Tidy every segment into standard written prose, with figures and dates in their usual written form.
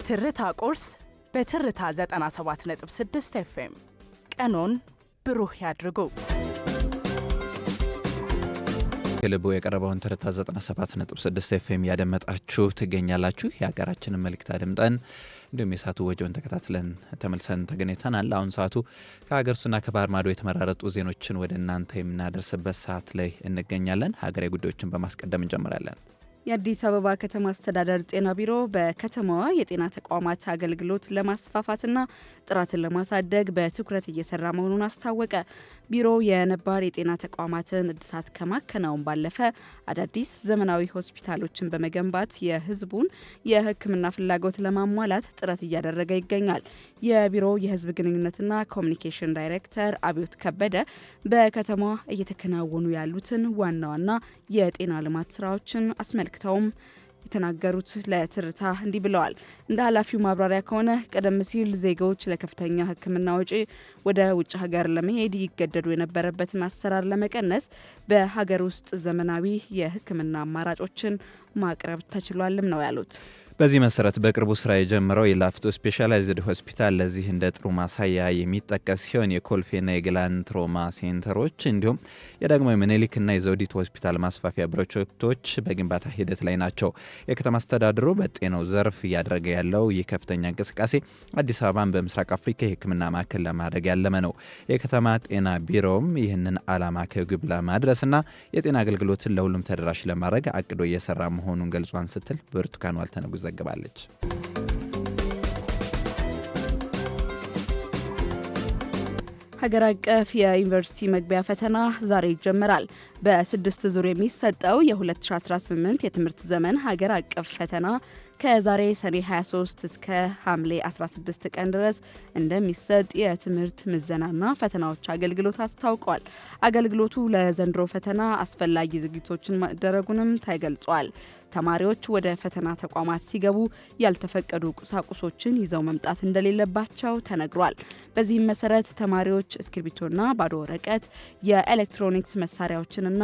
ትርታ ቁርስ በትርታ 97.6 FM ቀኖን ብሩህ ያድርጉ። ክልቡ የቀረበውን ትርታ 97.6 FM ያደመጣችሁ ትገኛላችሁ። የሀገራችንን መልእክት አድምጠን እንዲሁም የሰዓቱ ወጀውን ተከታትለን ተመልሰን ተገናኝተናል። አሁን ሰዓቱ ከሀገር ውስጥና ከባህር ማዶ የተመራረጡ ዜናዎችን ወደ እናንተ የምናደርስበት ሰዓት ላይ እንገኛለን። ሀገራዊ ጉዳዮችን በማስቀደም እንጀምራለን። የአዲስ አበባ ከተማ አስተዳደር ጤና ቢሮ በከተማዋ የጤና ተቋማት አገልግሎት ለማስፋፋትና ጥራትን ለማሳደግ በትኩረት እየሰራ መሆኑን አስታወቀ። ቢሮው የነባር የጤና ተቋማትን እድሳት ከማከናወን ባለፈ አዳዲስ ዘመናዊ ሆስፒታሎችን በመገንባት የሕዝቡን የሕክምና ፍላጎት ለማሟላት ጥረት እያደረገ ይገኛል። የቢሮው የሕዝብ ግንኙነትና ኮሚኒኬሽን ዳይሬክተር አብዮት ከበደ በከተማዋ እየተከናወኑ ያሉትን ዋና ዋና የጤና ልማት ስራዎችን አስመልክተውም የተናገሩት ለትርታ እንዲህ ብለዋል። እንደ ኃላፊው ማብራሪያ ከሆነ ቀደም ሲል ዜጎች ለከፍተኛ ሕክምና ወጪ ወደ ውጭ ሀገር ለመሄድ ይገደዱ የነበረበትን አሰራር ለመቀነስ በሀገር ውስጥ ዘመናዊ የሕክምና አማራጮችን ማቅረብ ተችሏልም ነው ያሉት። በዚህ መሰረት በቅርቡ ስራ የጀመረው የላፍቶ ስፔሻላይዝድ ሆስፒታል ለዚህ እንደ ጥሩ ማሳያ የሚጠቀስ ሲሆን የኮልፌና የግላን ትሮማ ሴንተሮች እንዲሁም የዳግማዊ ምኒልክና የዘውዲቱ ሆስፒታል ማስፋፊያ ፕሮጀክቶች በግንባታ ሂደት ላይ ናቸው። የከተማ አስተዳደሩ በጤናው ዘርፍ እያደረገ ያለው ይህ ከፍተኛ እንቅስቃሴ አዲስ አበባን በምስራቅ አፍሪካ የህክምና ማዕከል ለማድረግ ያለመ ነው። የከተማ ጤና ቢሮውም ይህንን ዓላማ ከግብ ለማድረስና የጤና አገልግሎትን ለሁሉም ተደራሽ ለማድረግ አቅዶ እየሰራ መሆኑን ገልጿን ስትል ብርቱካን ዋልተነጉ ዘግባለች። ሀገር አቀፍ የዩኒቨርሲቲ መግቢያ ፈተና ዛሬ ይጀምራል። በ6 ዙር የሚሰጠው የ2018 የትምህርት ዘመን ሀገር አቀፍ ፈተና ከዛሬ ሰኔ 23 እስከ ሐምሌ 16 ቀን ድረስ እንደሚሰጥ የትምህርት ምዘናና ፈተናዎች አገልግሎት አስታውቋል። አገልግሎቱ ለዘንድሮ ፈተና አስፈላጊ ዝግጅቶችን ማድረጉንም ተገልጿል። ተማሪዎች ወደ ፈተና ተቋማት ሲገቡ ያልተፈቀዱ ቁሳቁሶችን ይዘው መምጣት እንደሌለባቸው ተነግሯል። በዚህም መሰረት ተማሪዎች እስክሪብቶና ባዶ ወረቀት፣ የኤሌክትሮኒክስ መሳሪያዎችንና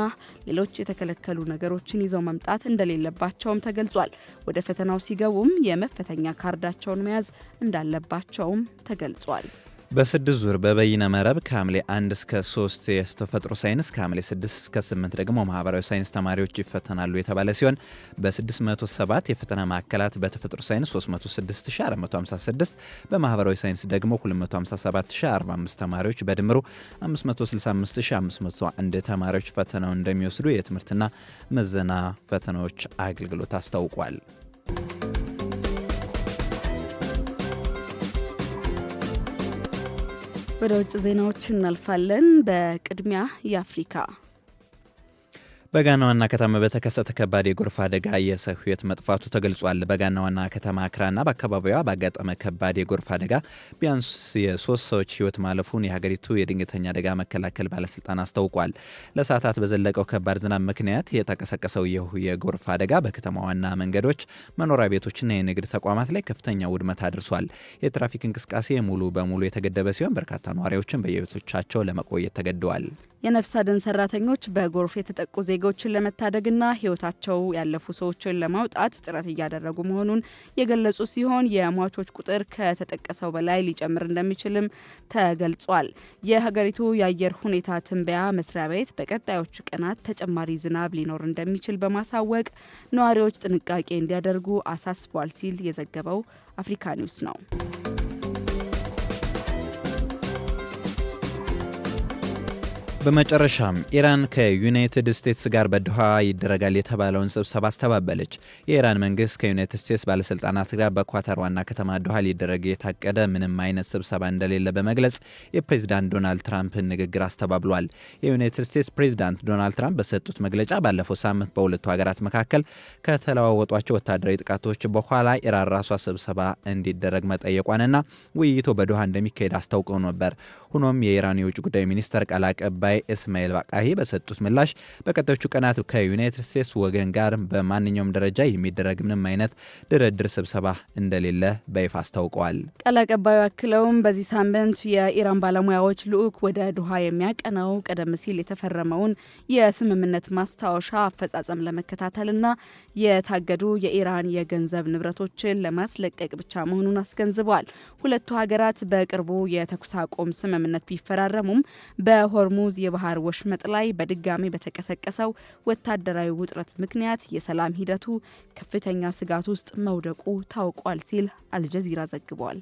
ሌሎች የተከለከሉ ነገሮችን ይዘው መምጣት እንደሌለባቸውም ተገልጿል። ወደ ፈተናው ሲገቡም የመፈተኛ ካርዳቸውን መያዝ እንዳለባቸውም ተገልጿል። በ6 ዙር በበይነ መረብ ከሐምሌ 1 እስከ 3 የተፈጥሮ ሳይንስ ከሐምሌ 6 እስከ 8 ደግሞ ማህበራዊ ሳይንስ ተማሪዎች ይፈተናሉ የተባለ ሲሆን በ607 የፈተና ማዕከላት በተፈጥሮ ሳይንስ 306456 በማህበራዊ ሳይንስ ደግሞ 257045 ተማሪዎች በድምሩ 565501 ተማሪዎች ፈተናውን እንደሚወስዱ የትምህርትና ምዘና ፈተናዎች አገልግሎት አስታውቋል። ወደ ውጭ ዜናዎች እናልፋለን። በቅድሚያ የአፍሪካ በጋና ዋና ከተማ በተከሰተ ከባድ የጎርፍ አደጋ የሰው ሕይወት መጥፋቱ ተገልጿል። በጋና ዋና ከተማ አክራና በአካባቢዋ ባጋጠመ ከባድ የጎርፍ አደጋ ቢያንስ የ3 ሰዎች ሕይወት ማለፉን የሀገሪቱ የድንገተኛ አደጋ መከላከል ባለስልጣን አስታውቋል። ለሰዓታት በዘለቀው ከባድ ዝናብ ምክንያት የተቀሰቀሰው ይህ የጎርፍ አደጋ በከተማ ዋና መንገዶች፣ መኖሪያ ቤቶችና የንግድ ተቋማት ላይ ከፍተኛ ውድመት አድርሷል። የትራፊክ እንቅስቃሴ ሙሉ በሙሉ የተገደበ ሲሆን በርካታ ነዋሪዎችን በየቤቶቻቸው ለመቆየት ተገደዋል። የነፍስ አድን ሰራተኞች በጎርፍ የተጠቁ ዜጎችን ለመታደግና ሕይወታቸው ያለፉ ሰዎችን ለማውጣት ጥረት እያደረጉ መሆኑን የገለጹ ሲሆን የሟቾች ቁጥር ከተጠቀሰው በላይ ሊጨምር እንደሚችልም ተገልጿል። የሀገሪቱ የአየር ሁኔታ ትንበያ መስሪያ ቤት በቀጣዮቹ ቀናት ተጨማሪ ዝናብ ሊኖር እንደሚችል በማሳወቅ ነዋሪዎች ጥንቃቄ እንዲያደርጉ አሳስቧል ሲል የዘገበው አፍሪካ ኒውስ ነው። በመጨረሻም ኢራን ከዩናይትድ ስቴትስ ጋር በዶሃ ይደረጋል የተባለውን ስብሰባ አስተባበለች። የኢራን መንግስት ከዩናይትድ ስቴትስ ባለስልጣናት ጋር በኳታር ዋና ከተማ ዶሃ ሊደረግ የታቀደ ምንም አይነት ስብሰባ እንደሌለ በመግለጽ የፕሬዚዳንት ዶናልድ ትራምፕን ንግግር አስተባብሏል። የዩናይትድ ስቴትስ ፕሬዚዳንት ዶናልድ ትራምፕ በሰጡት መግለጫ ባለፈው ሳምንት በሁለቱ ሀገራት መካከል ከተለዋወጧቸው ወታደራዊ ጥቃቶች በኋላ ኢራን ራሷ ስብሰባ እንዲደረግ መጠየቋንና ውይይቱ በዶሃ እንደሚካሄድ አስታውቀው ነበር። ሆኖም የኢራን የውጭ ጉዳይ ሚኒስተር ቃል አቀባይ አቀባይ እስማኤል ባቃሂ በሰጡት ምላሽ በቀጣዮቹ ቀናት ከዩናይትድ ስቴትስ ወገን ጋር በማንኛውም ደረጃ የሚደረግ ምንም አይነት ድርድር ስብሰባ እንደሌለ በይፋ አስታውቀዋል። ቃል አቀባዩ አክለውም በዚህ ሳምንት የኢራን ባለሙያዎች ልዑክ ወደ ዶሃ የሚያቀናው ቀደም ሲል የተፈረመውን የስምምነት ማስታወሻ አፈጻጸም ለመከታተልና የታገዱ የኢራን የገንዘብ ንብረቶችን ለማስለቀቅ ብቻ መሆኑን አስገንዝበዋል። ሁለቱ ሀገራት በቅርቡ የተኩስ አቁም ስምምነት ቢፈራረሙም በሆርሙዝ የባህር ወሽመጥ ላይ በድጋሚ በተቀሰቀሰው ወታደራዊ ውጥረት ምክንያት የሰላም ሂደቱ ከፍተኛ ስጋት ውስጥ መውደቁ ታውቋል ሲል አልጀዚራ ዘግቧል።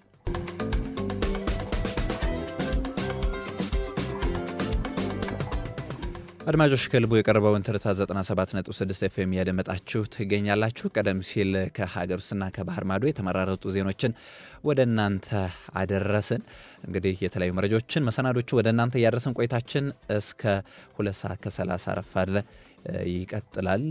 አድማጮች ከልቡ የቀረበውን ትርታ 97.6 ኤፍኤም እያደመጣችሁ ትገኛላችሁ። ቀደም ሲል ከሀገር ውስጥና ከባህር ማዶ የተመራረጡ ዜኖችን ወደ እናንተ አደረስን። እንግዲህ የተለያዩ መረጃዎችን መሰናዶቹ ወደ እናንተ እያደረስን ቆይታችን እስከ 2 ሰዓት ከ30 ረፋድ ይቀጥላል።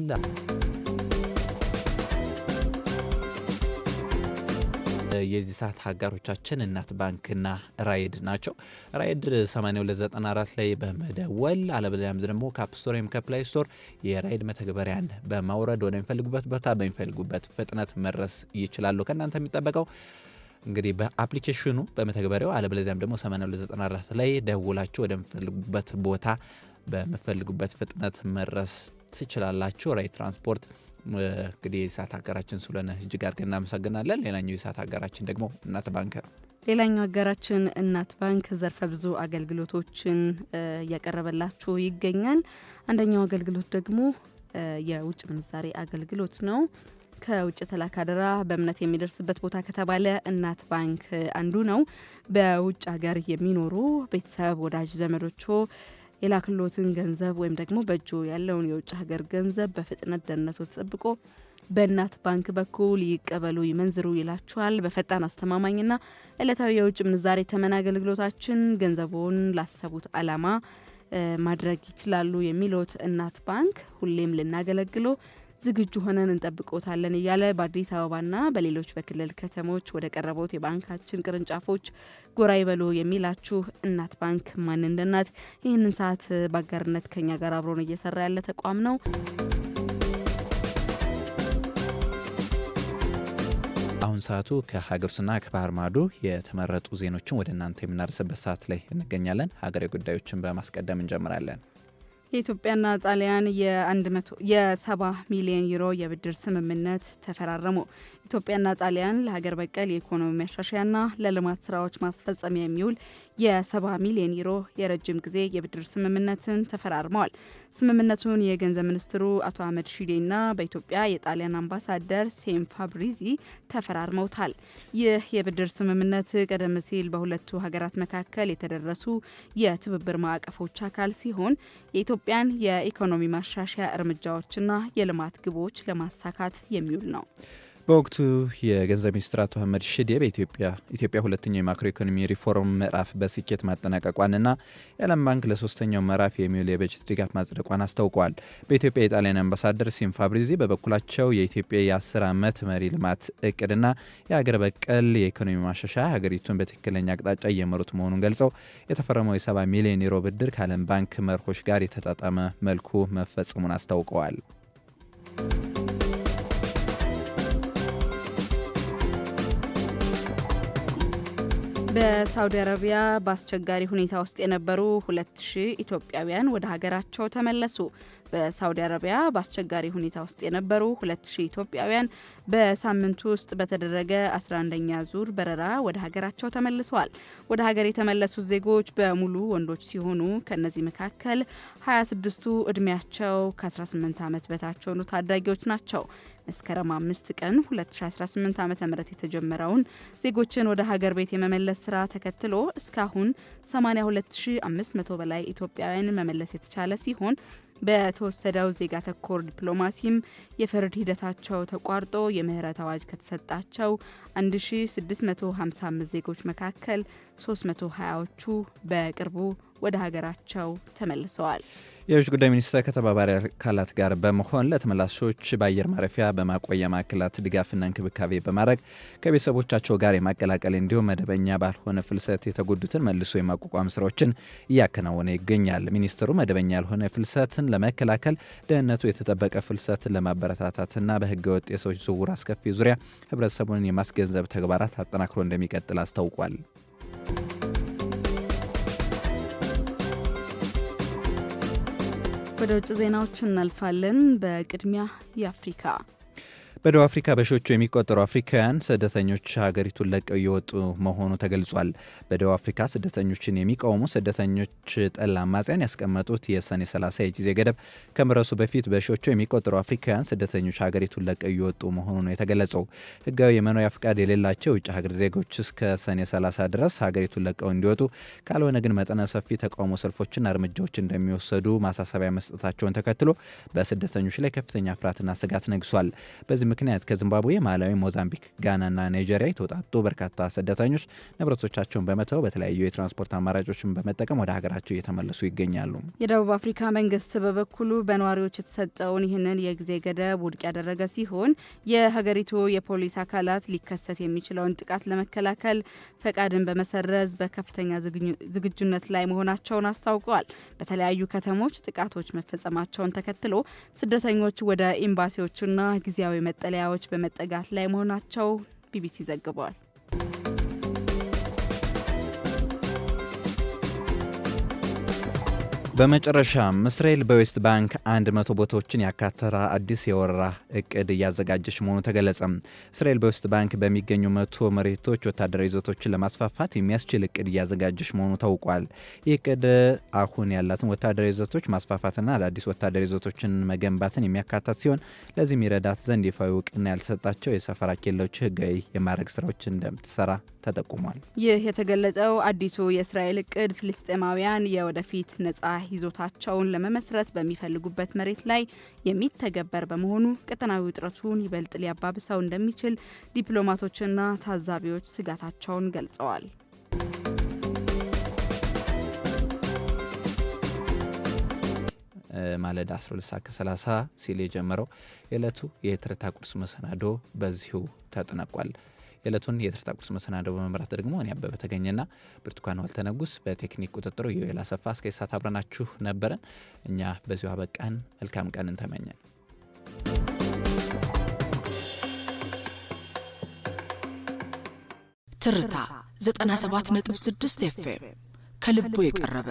የዚህ ሰዓት አጋሮቻችን እናት ባንክና ራይድ ናቸው። ራይድ 8294 ላይ በመደወል አለበለዚያም ደግሞ ከአፕ ስቶር ወይም ከፕላይ ስቶር የራይድ መተግበሪያን በማውረድ ወደሚፈልጉበት ቦታ በሚፈልጉበት ፍጥነት መድረስ ይችላሉ። ከእናንተ የሚጠበቀው እንግዲህ በአፕሊኬሽኑ በመተግበሪያው አለበለዚያም ደግሞ 8294 ላይ ደውላችሁ ወደሚፈልጉበት ቦታ በሚፈልጉበት ፍጥነት መድረስ ትችላላችሁ። ራይድ ትራንስፖርት እንግዲህ የሰዓት አጋራችን ስለሆነ እጅግ አድርገን እናመሰግናለን። ሌላኛው የሰዓት አጋራችን ደግሞ እናት ባንክ ነው። ሌላኛው አጋራችን እናት ባንክ ዘርፈ ብዙ አገልግሎቶችን እያቀረበላችሁ ይገኛል። አንደኛው አገልግሎት ደግሞ የውጭ ምንዛሬ አገልግሎት ነው። ከውጭ የተላከ አደራ በእምነት የሚደርስበት ቦታ ከተባለ እናት ባንክ አንዱ ነው። በውጭ ሀገር የሚኖሩ ቤተሰብ፣ ወዳጅ ዘመዶቹ የላክሎትን ገንዘብ ወይም ደግሞ በእጁ ያለውን የውጭ ሀገር ገንዘብ በፍጥነት ደህንነቱ ተጠብቆ በእናት ባንክ በኩል ይቀበሉ፣ ይመንዝሩ ይላችኋል። በፈጣን አስተማማኝና ዕለታዊ የውጭ ምንዛሬ ተመን አገልግሎታችን ገንዘቡን ላሰቡት ዓላማ ማድረግ ይችላሉ የሚሉት እናት ባንክ ሁሌም ልናገለግሎ ዝግጁ ሆነን እንጠብቆታለን እያለ በአዲስ አበባና በሌሎች በክልል ከተሞች ወደ ቀረቡት የባንካችን ቅርንጫፎች ጎራ ይበሉ የሚላችሁ እናት ባንክ ማን እንደ እናት ይህንን ሰዓት በአጋርነት ከኛ ጋር አብሮን እየሰራ ያለ ተቋም ነው። አሁን ሰዓቱ ከሀገር ውስጥና ከባህር ማዶ የተመረጡ ዜኖችን ወደ እናንተ የምናደርስበት ሰዓት ላይ እንገኛለን። ሀገራዊ ጉዳዮችን በማስቀደም እንጀምራለን። የኢትዮጵያና ጣሊያን የ70 ሚሊዮን ዩሮ የብድር ስምምነት ተፈራረሙ። ኢትዮጵያና ጣሊያን ለሀገር በቀል የኢኮኖሚ ማሻሻያና ለልማት ስራዎች ማስፈጸሚያ የሚውል የ70 ሚሊዮን ዩሮ የረጅም ጊዜ የብድር ስምምነትን ተፈራርመዋል። ስምምነቱን የገንዘብ ሚኒስትሩ አቶ አህመድ ሺዴና በኢትዮጵያ የጣሊያን አምባሳደር ሴም ፋብሪዚ ተፈራርመውታል። ይህ የብድር ስምምነት ቀደም ሲል በሁለቱ ሀገራት መካከል የተደረሱ የትብብር ማዕቀፎች አካል ሲሆን የኢትዮጵያን የኢኮኖሚ ማሻሻያ እርምጃዎችና የልማት ግቦች ለማሳካት የሚውል ነው። በወቅቱ የገንዘብ ሚኒስትር አቶ አህመድ ሺዴ ኢትዮጵያ ሁለተኛው የማክሮ ኢኮኖሚ ሪፎርም ምዕራፍ በስኬት ማጠናቀቋንና የዓለም ባንክ ለሶስተኛው ምዕራፍ የሚውል የበጀት ድጋፍ ማጽደቋን አስታውቀዋል። በኢትዮጵያ የጣሊያን አምባሳደር ሴም ፋብሪዚ በበኩላቸው የኢትዮጵያ የ10 ዓመት መሪ ልማት እቅድና የሀገር በቀል የኢኮኖሚ ማሻሻያ ሀገሪቱን በትክክለኛ አቅጣጫ እየመሩት መሆኑን ገልጸው የተፈረመው የ70 ሚሊዮን ዩሮ ብድር ከዓለም ባንክ መርሆች ጋር የተጣጣመ መልኩ መፈጸሙን አስታውቀዋል። በሳውዲ አረቢያ በአስቸጋሪ ሁኔታ ውስጥ የነበሩ 2000 ኢትዮጵያውያን ወደ ሀገራቸው ተመለሱ። በሳውዲ አረቢያ በአስቸጋሪ ሁኔታ ውስጥ የነበሩ 2000 ኢትዮጵያውያን በሳምንቱ ውስጥ በተደረገ 11ኛ ዙር በረራ ወደ ሀገራቸው ተመልሰዋል። ወደ ሀገር የተመለሱት ዜጎች በሙሉ ወንዶች ሲሆኑ ከነዚህ መካከል 26ቱ እድሜያቸው ከ18 ዓመት በታች የሆኑ ታዳጊዎች ናቸው። መስከረም 5 ቀን 2018 ዓ.ም የተጀመረውን ዜጎችን ወደ ሀገር ቤት የመመለስ ስራ ተከትሎ እስካሁን 82500 በላይ ኢትዮጵያውያን መመለስ የተቻለ ሲሆን በተወሰደው ዜጋ ተኮር ዲፕሎማሲም የፍርድ ሂደታቸው ተቋርጦ የምህረት አዋጅ ከተሰጣቸው 1655 ዜጎች መካከል 320ዎቹ በቅርቡ ወደ ሀገራቸው ተመልሰዋል። የውጭ ጉዳይ ሚኒስቴር ከተባባሪ አካላት ጋር በመሆን ለተመላሾች በአየር ማረፊያ በማቆያ ማዕከላት ድጋፍና እንክብካቤ በማድረግ ከቤተሰቦቻቸው ጋር የማቀላቀል እንዲሁም መደበኛ ባልሆነ ፍልሰት የተጎዱትን መልሶ የማቋቋም ስራዎችን እያከናወነ ይገኛል። ሚኒስትሩ መደበኛ ያልሆነ ፍልሰትን ለመከላከል ደህንነቱ የተጠበቀ ፍልሰትን ለማበረታታትና በህገወጥ የሰዎች ዝውውር አስከፊ ዙሪያ ህብረተሰቡን የማስገንዘብ ተግባራት አጠናክሮ እንደሚቀጥል አስታውቋል። ወደ ውጭ ዜናዎች እናልፋለን። በቅድሚያ የአፍሪካ በደቡብ አፍሪካ በሺዎቹ የሚቆጠሩ አፍሪካውያን ስደተኞች ሀገሪቱን ለቀው እየወጡ መሆኑ ተገልጿል። በደቡብ አፍሪካ ስደተኞችን የሚቃወሙ ስደተኞች ጠል አማጽያን ያስቀመጡት የሰኔ 30 የጊዜ ገደብ ከመድረሱ በፊት በሺዎቹ የሚቆጠሩ አፍሪካውያን ስደተኞች ሀገሪቱን ለቀው እየወጡ መሆኑ ነው የተገለጸው። ህጋዊ የመኖሪያ ፍቃድ የሌላቸው የውጭ ሀገር ዜጎች እስከ ሰኔ 30 ድረስ ሀገሪቱን ለቀው እንዲወጡ፣ ካልሆነ ግን መጠነ ሰፊ ተቃውሞ ሰልፎችና እርምጃዎች እንደሚወሰዱ ማሳሰቢያ መስጠታቸውን ተከትሎ በስደተኞች ላይ ከፍተኛ ፍርሃትና ስጋት ነግሷል። በዚህ ምክንያት ከዚምባብዌ፣ ማላዊ፣ ሞዛምቢክ፣ ጋናና ናይጄሪያ የተውጣጡ በርካታ ስደተኞች ንብረቶቻቸውን በመተው በተለያዩ የትራንስፖርት አማራጮችን በመጠቀም ወደ ሀገራቸው እየተመለሱ ይገኛሉ። የደቡብ አፍሪካ መንግስት በበኩሉ በነዋሪዎች የተሰጠውን ይህንን የጊዜ ገደብ ውድቅ ያደረገ ሲሆን የሀገሪቱ የፖሊስ አካላት ሊከሰት የሚችለውን ጥቃት ለመከላከል ፈቃድን በመሰረዝ በከፍተኛ ዝግጁነት ላይ መሆናቸውን አስታውቀዋል። በተለያዩ ከተሞች ጥቃቶች መፈጸማቸውን ተከትሎ ስደተኞች ወደ ኤምባሲዎችና ጊዜያዊ መጠለያዎች በመጠጋት ላይ መሆናቸው ቢቢሲ ዘግቧል። በመጨረሻም እስራኤል በዌስት ባንክ 100 ቦታዎችን ያካተተ አዲስ የወረራ እቅድ እያዘጋጀች መሆኑ ተገለጸ። እስራኤል በዌስት ባንክ በሚገኙ 100 መሬቶች ወታደራዊ ይዞቶችን ለማስፋፋት የሚያስችል እቅድ እያዘጋጀች መሆኑ ታውቋል። ይህ እቅድ አሁን ያላትን ወታደራዊ ይዞቶች ማስፋፋትና አዳዲስ ወታደራዊ ይዞቶችን መገንባትን የሚያካትት ሲሆን ለዚህም ይረዳት ዘንድ ይፋዊ እውቅና ያልተሰጣቸው የሰፈራ ኬላዎች ህጋዊ የማድረግ ስራዎች እንደምትሰራ ተጠቁሟል። ይህ የተገለጸው አዲሱ የእስራኤል እቅድ ፍልስጤማውያን የወደፊት ነጻ ይዞታቸውን ለመመስረት በሚፈልጉበት መሬት ላይ የሚተገበር በመሆኑ ቀጠናዊ ውጥረቱን ይበልጥ ሊያባብሰው እንደሚችል ዲፕሎማቶችና ታዛቢዎች ስጋታቸውን ገልጸዋል። ማለዳ 12:30 ሲል የጀመረው የዕለቱ የትርታ ቁርስ መሰናዶ በዚሁ ተጠናቋል። የዕለቱን የትርታ ቁርስ መሰናዶ በመምራት ደግሞ እኔ አበበ ተገኘና ብርቱካን ዋልተነጉስ በቴክኒክ ቁጥጥሩ ዮኤል አሰፋ እስከ ሰዓት አብረናችሁ ነበረን። እኛ በዚሁ አበቃን። መልካም ቀን እንተመኘን። ትርታ 97.6 ኤፍኤም ከልቦ የቀረበ